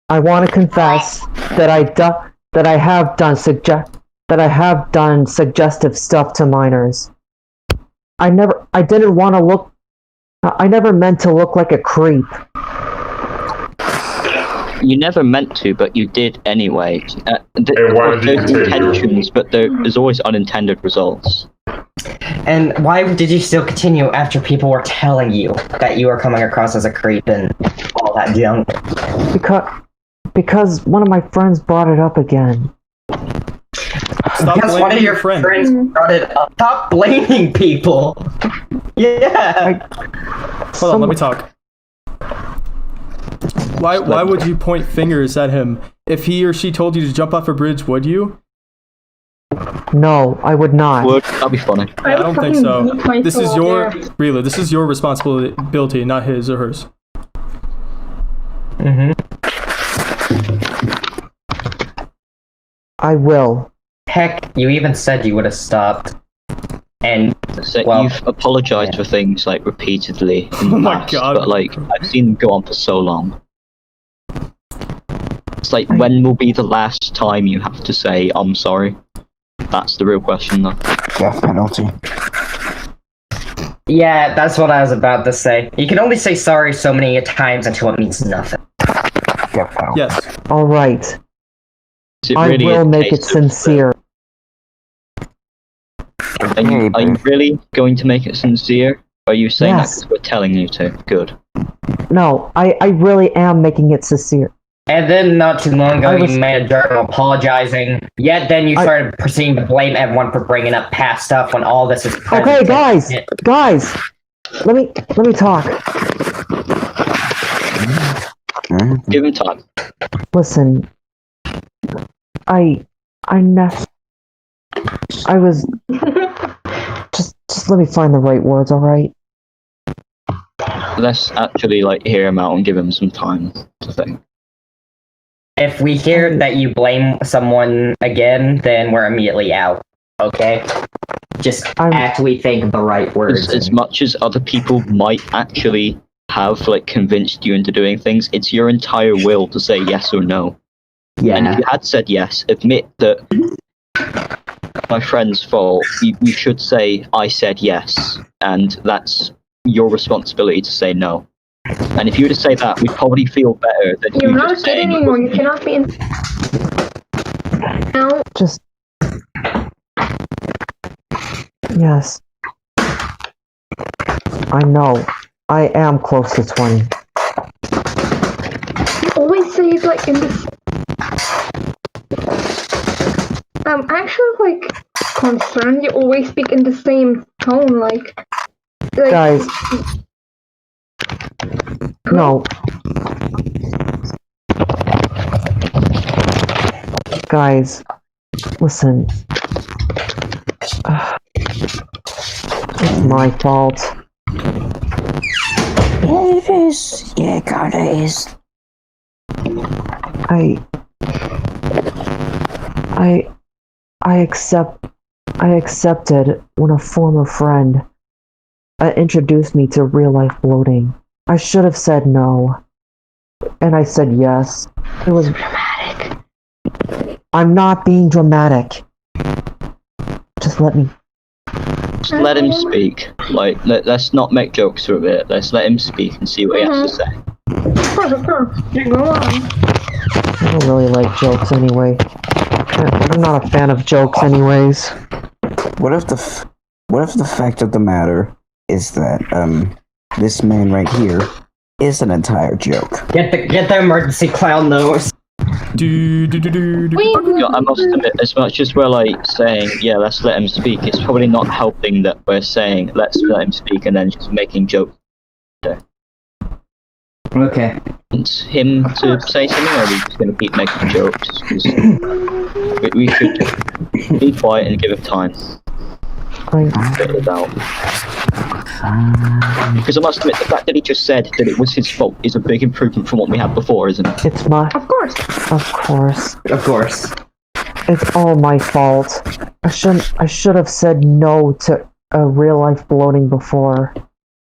I want to confess that I have done that I have done suggestive stuff to minors. I never meant to look like a creep. You never meant to, but you did anyway. why did you There's continue? intentions, but there's always unintended results. And why did you still continue after people were telling you that you were coming across as a creep and all that junk? Because one of my friends brought it up again. Stop Because one blaming of your friend. friends brought it up. Stop blaming people. Yeah. Hold on, let me talk. Why would you point fingers at him? If he or she told you to jump off a bridge, would you? No, I would not. That'd be funny. I don't think so. This is your Riolu. This is your responsibility, not his or hers. I will. Heck, you even said you would have stopped. And So well, you've apologized for things like repeatedly in the Oh my past, God. but like I've seen them go on for so long. It's like, when will be the last time you have to say I'm sorry? That's the real question, though. Death penalty. yeah, that's what I was about to say. You can only say sorry so many times until it means nothing. Death penalty. Yes. Alright, Is it I really will a make it case of, sincere. Are you babe. really going to make it sincere? Or are you saying Yes. that because we're telling you to? Good. No, I really am making it sincere. And then not too long ago, I was- you made a journal apologizing. Yet then you started proceeding to blame everyone for bringing up past stuff when all this is present. Okay, guys, let me talk. Give him time. Listen, I was just let me find the right words, alright? Let's actually hear him out and give him some time to think. If we hear that you blame someone again, then we're immediately out. Okay? Just actually think of the right words. As much as other people might actually have convinced you into doing things, it's your entire will to say yes or no. Yeah. And if you had said yes, admit that my friend's fault. You should say I said yes, and that's your responsibility to say no. And if you were to say that, we'd probably feel better than You're you not a just kid saying. anymore. You cannot be in. No. Just yes. I know. I am close to 20. You always say it in this. I'm actually concerned. You always speak in the same tone, Guys. No. Guys, listen. It's my fault. Yeah, it is. Yeah, it kinda is. I accepted when a former friend introduced me to real life bloating. I should have said no. And I said yes. It was dramatic. I'm not being dramatic. Just let me. Just let him speak. Let's not make jokes of it. Let's let him speak and see what he has to say. Of course. Go on. I don't really like jokes anyway. I'm not a fan of jokes anyways. What if the fact of the matter is that this man right here is an entire joke? Get the emergency clown nose. I must admit, as much as we're saying, yeah, let's let him speak, it's probably not helping that we're saying, let's let him speak, and then just making jokes. Okay. Want him to say something, or are we just going to keep making jokes? 'Cause we should be quiet and give him time. Get it out. Because I must admit, the fact that he just said that it was his fault is a big improvement from what we had before, isn't it? It's my. Of course. Of course. Of course. It's all my fault. I should have said no to real life bloating before.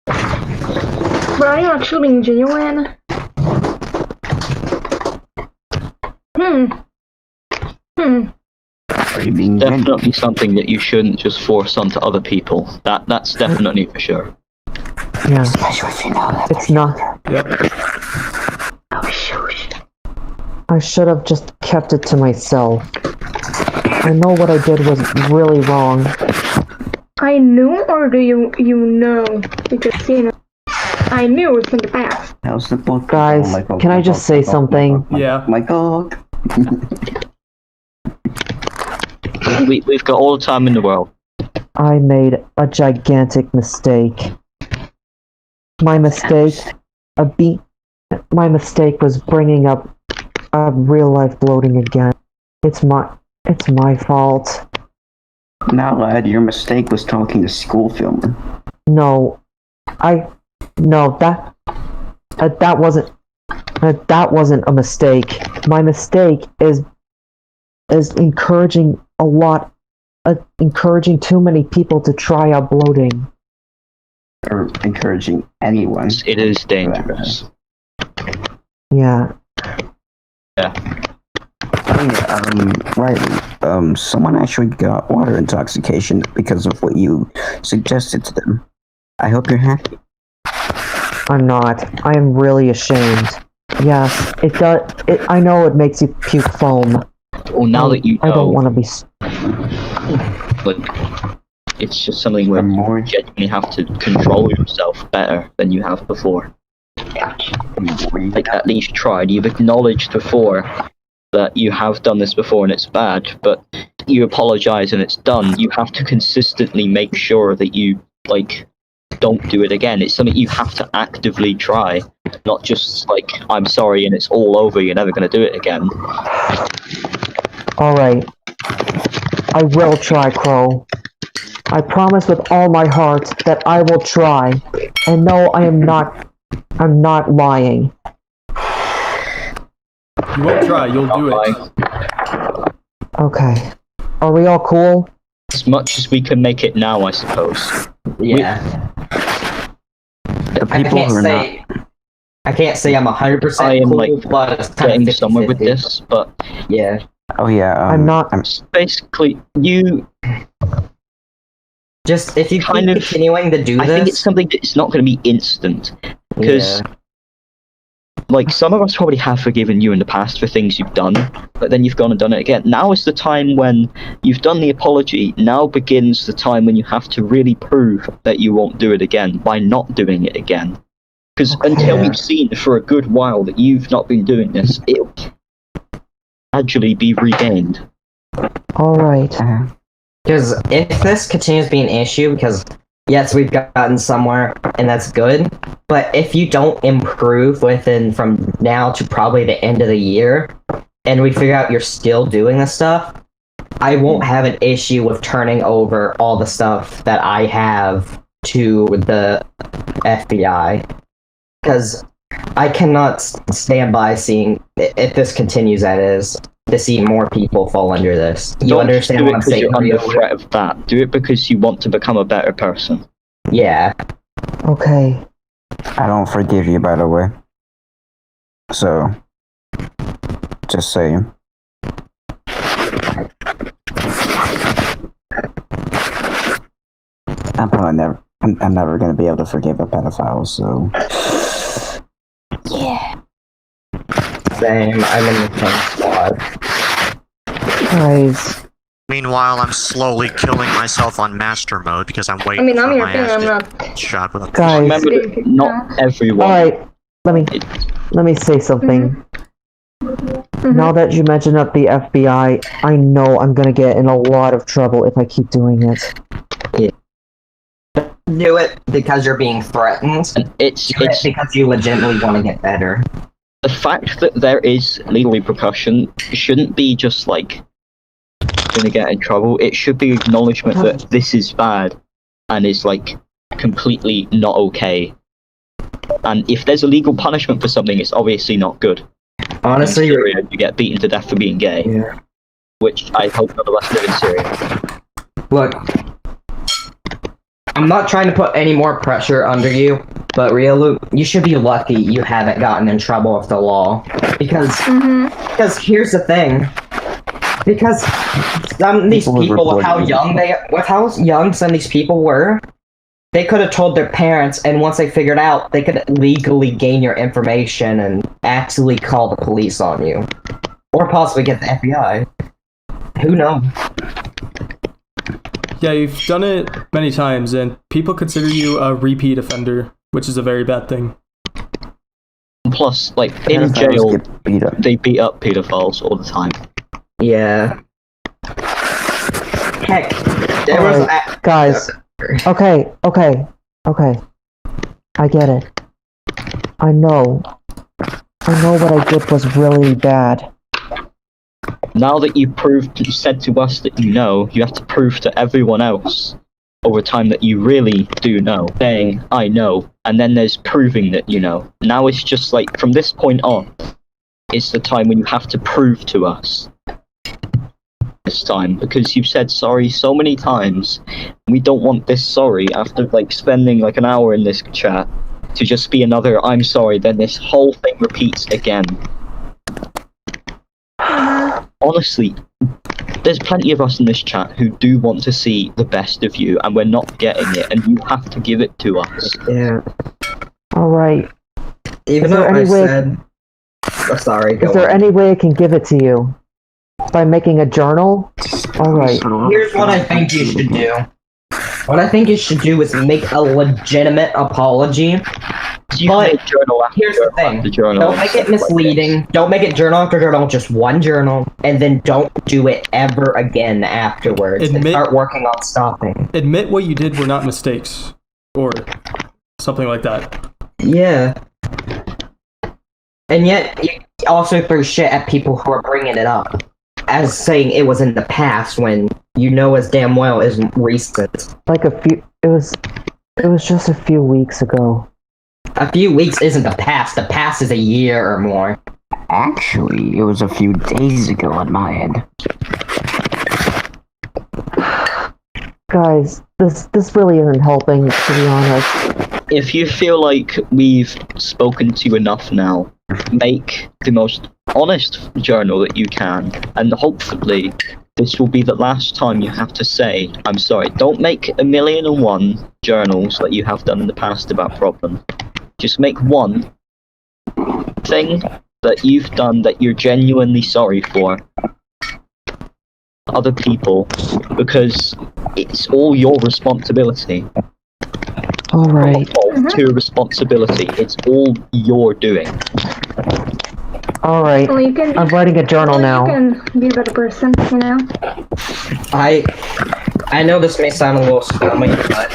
But are you actually being genuine? Are you being Definitely something that you shouldn't just force onto other people. That's definitely for sure. Yeah, Especially if you know that. it's not. Yep. I should have just kept it to myself. I know what I did was really wrong. I knew, or do you know? Because, you know, I knew it's in the past. How's the book? Guys, can I just say something? Yeah. My dog. We've got all the time in the world. I made a gigantic mistake. My mistake was bringing up real life bloating again. It's my fault. Now, lad, your mistake was talking to school filmer. No, that wasn't a mistake. My mistake is encouraging encouraging too many people to try out bloating. Or encouraging anyone. It is dangerous. Yeah. Riley, someone actually got water intoxication because of what you suggested to them. I hope you're happy. I'm not. I am really ashamed. Yes, it does. I know it makes you puke foam. Well, now that you know, I don't want to be. Like, it's just something where you genuinely have to control yourself better than you have before. Like, at least tried. You've acknowledged before that you have done this before and it's bad, but you apologize and it's done. You have to consistently make sure that you, like, don't do it again. It's something you have to actively try, not just like, I'm sorry and it's all over, you're never going to do it again. Alright. I will try, Crow. I promise with all my heart that I will try. And no, I'm not lying. You won't try, you'll do it. Okay. Are we all cool? As much as we can make it now, I suppose. Yeah. The people who are not. I can't say I'm 100% I am, cool, like, but it's kind getting of somewhere with 50-50. this, but Yeah. Oh yeah. I'm not. basically, you Just if you kind keep of continuing to do I this. think it's something that's not going to be instant, because like, some of us probably have forgiven you in the past for things you've done, but then you've gone and done it again. Now is the time when you've done the apology. Now begins the time when you have to really prove that you won't do it again by not doing it again. Because until we've seen for a good while that you've not been doing this, it'll gradually be regained. Alright. Because if this continues to be an issue, because yes, we've gotten somewhere, and that's good, but if you don't improve from now to probably the end of the year, and we figure out you're still doing this stuff, I won't have an issue with turning over all the stuff that I have to the FBI. Because I cannot stand by seeing, if this continues as is, to see more people fall under this. You Don't understand do what it I'm because saying? you're under threat of that. Do it because you want to become a better person. Yeah. Okay. I don't forgive you, by the way. So, just saying. I'm probably never. I'm never gonna be able to forgive a pedophile. So. Yeah. Same. I'm in the same squad. Guys. Meanwhile, I'm slowly killing myself on master mode because I'm I waiting mean, for I'm my here, ass I'm to not. get shot with a Guys. Remember that not everyone. Alright. Let me say something. Now that you mentioned up the FBI, I know I'm gonna get in a lot of trouble if I keep doing it. Do it because you're being threatened. And it's because you legitimately want to get better. the fact that there is legal repercussion shouldn't be just like gonna get in trouble. It should be acknowledgement that this is bad and is like completely not okay. And if there's a legal punishment for something, it's obviously not good. Honestly, in Syria, you get beaten to death for being gay, which I hope none of us live in Syria. look, I'm not trying to put any more pressure under you, but Riolu, you should be lucky you haven't gotten in trouble with the law. Because here's the thing. Because some of these People have people, with how reported young some of these people were, they could have told their parents, and once they figured out, they could legally gain your information and actually call the police on you. Or possibly get the FBI. Who knows? Yeah, you've done it many times, and people consider you a repeat offender, which is a very bad thing. Plus, like, in Pedophiles jail, get beat up. they beat up pedophiles all the time. Yeah. Heck, there was Guys, okay. I get it. I know what I did was really bad. Now that you said to us that you know, you have to prove to everyone else over time that you really do know, saying, I know, and then there's proving that you know. Now it's just like, from this point on, it's the time when you have to prove to us this time, because you've said sorry so many times. We don't want this sorry after like spending like an hour in this chat to just be another I'm sorry, then this whole thing repeats again. Honestly, there's plenty of us in this chat who do want to see the best of you, and we're not getting it, and you have to give it to us. Yeah. Alright. Even Is though there I any way- said... Oh, sorry, go Is there on. any way I can give it to you? By making a journal? Alright. Here's what I think you should do. What I think you should do is make a legitimate apology. You But can make journal after here's the journal thing. after journal Don't and make it stuff like this. misleading. Don't make it journal after journal, just one journal, and then don't do it ever again afterwards. And Admit- start working on stopping. Admit what you did were not mistakes, or something like that. Yeah. And yet, you also throw shit at people who are bringing it up as saying it was in the past when you know as damn well is recent. Like it was just a few weeks ago. A few weeks isn't the past. The past is a year or more. Actually, it was a few days ago on my end. Guys, this really isn't helping, to be honest. If you feel like we've spoken to you enough now, make the most honest journal that you can, and hopefully this will be the last time you have to say, I'm sorry. Don't make 1,000,001 journals that you have done in the past about problems. Just make one thing that you've done that you're genuinely sorry for other people, because it's all your responsibility. Alright. To responsibility. It's all you're doing. Alright. Well, you can, I'm writing a journal now. You can be a better person, you know? I know this may sound a little scummy, but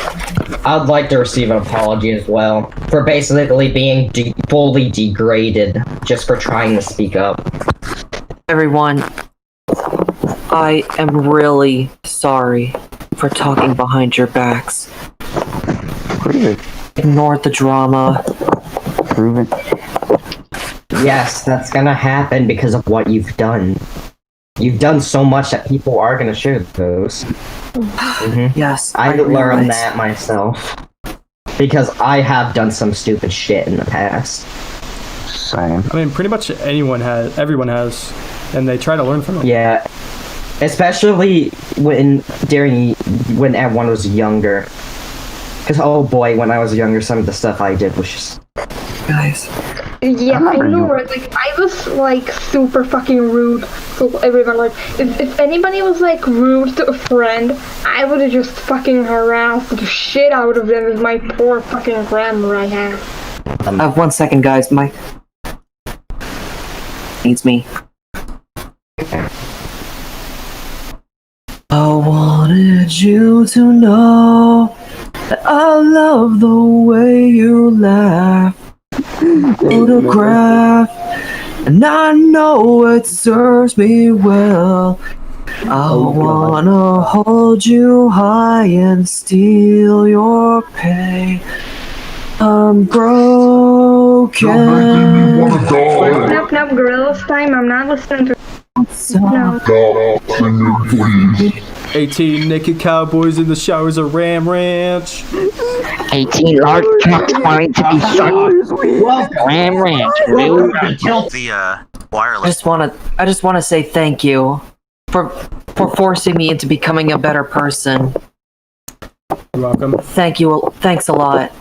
I'd like to receive an apology as well for basically being fully degraded just for trying to speak up. Everyone, I am really sorry for talking behind your backs. Prove it. Ignore the drama. Prove it. Yes, that's gonna happen because of what you've done. You've done so much that people are gonna share those. Yes, I learned realize. that myself. Because I have done some stupid shit in the past. Same. I mean, pretty much everyone has, and they try to learn from it. Yeah. Especially when everyone was younger. Because, oh boy, when I was younger, some of the stuff I did was just... Guys, Yeah, I know, right? Like, I was, like, super fucking rude to everyone. Like, if anybody was, like, rude to a friend, I would have just fucking harassed the shit out of them with my poor fucking grammar I have. 1 second, guys. My needs me. I wanted you to know that I love the way you laugh. Photograph, and I know it serves me well. I wanna hold you high and steal your pay. I'm broken. Nope, girls time. I'm not listening to. No. 18 naked cowboys in the showers of Ram Ranch. 18 large trucks wanting to be shot. Ram Ranch, really? The wireless. I just wanna say thank you for forcing me into becoming a better person. You're welcome. Thank you. Thanks a lot.